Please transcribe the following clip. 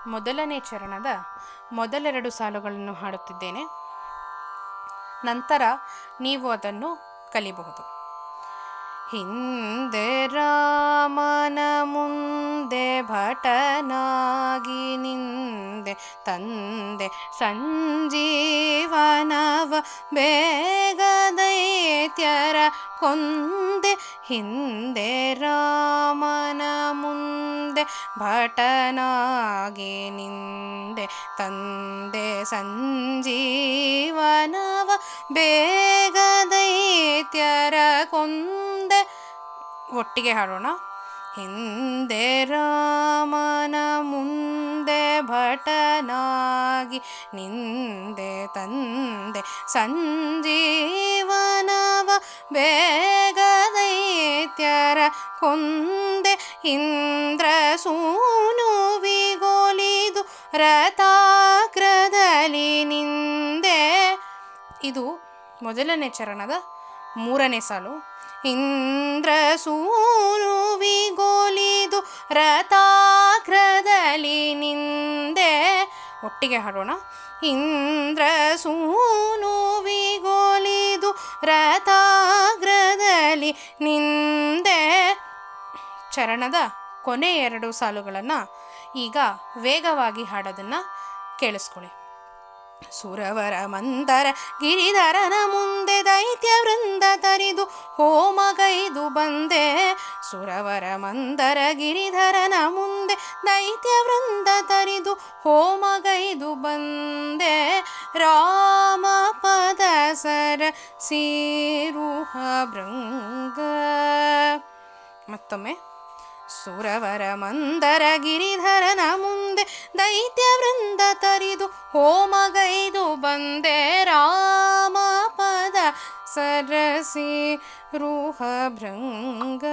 ಮೊದಲನೇ ಚರಣದ ಮೊದಲೆರಡು ಸಾಲುಗಳನ್ನು ಹಾಡುತ್ತಿದ್ದೇನೆ. ನಂತರ ನೀವು ಅದನ್ನು ಕಲಿಬಹುದು. ಹಿಂದೆ ರಾಮನ ಮುಂದೆ ಭಟನಾಗಿ ನಿಂದೆ ತಂದೆ ಸಂಜೀವನವ ಬೇಗ ದೈತ್ಯರ ಕೊಂದೆ. ಹಿಂದೆ ರಾಮನ ಮುಂದೆ ಭಟನಾಗಿ ನಿಂದೆ ತಂದೆ ಸಂಜೀವನವ ಬೇಗ ದೈತ್ಯರ ಕೊಂದೆ. ಒಟ್ಟಿಗೆ ಹಾಡೋಣ. ಹಿಂದೆ ರಾಮನ ಮುಂದೆ ಭಟನಾಗಿ ನಿಂದೆ ತಂದೆ ಸಂಜೀವನವ ಬೇಗ ದೈತ್ಯರ ಕೊಂದೆ. ಇಂದ್ರ ಸೂನುವಿಗೊಲಿದು ರಥಾಗ್ರದಲ್ಲಿ ನಿಂದೆ. ಇದು ಮೊದಲನೇ ಚರಣದ ಮೂರನೇ ಸಾಲು. ಇಂದ್ರ ಸೂನುವಿಗೊಲಿದು ರಥಾಗ್ರದಲ್ಲಿ ನಿಂದೆ. ಒಟ್ಟಿಗೆ ಹಾಡೋಣ. ಇಂದ್ರ ಸೂನುವಿಗೊಲಿದು ರಥಾಗ್ರದಲ್ಲಿ ನಿಂದೆ. ಚರಣದ ಕೊನೆ ಎರಡು ಸಾಲುಗಳನ್ನು ಈಗ ವೇಗವಾಗಿ ಹಾಡೋದನ್ನು ಕೇಳಿಸ್ಕೊಳ್ಳಿ. ಸುರವರ ಮಂದರ ಗಿರಿಧರನ ಮುಂದೆ ದೈತ್ಯ ವೃಂದ ತರಿದು ಹೋಮಗೈದು ಬಂದೆ. ಸುರವರ ಮಂದರ ಗಿರಿಧರನ ಮುಂದೆ ದೈತ್ಯ ವೃಂದ ತರಿದು ಹೋಮಗೈದು ಬಂದೆ. ರಾಮ ಪದ ಸರ ಸೀರುಹ ಭೃಂಗ. ಮತ್ತೊಮ್ಮೆ. ಸುರವರ ಮಂದರ ಗಿರಿಧರನ ಮುಂದೆ ದೈತ್ಯ ವೃಂದ ತರಿದು ಹೋಮಗೈದು ಬಂದೆ. ರಾಮ ಪದ ಸರಸಿ ರುಹ ಭೃಂಗ.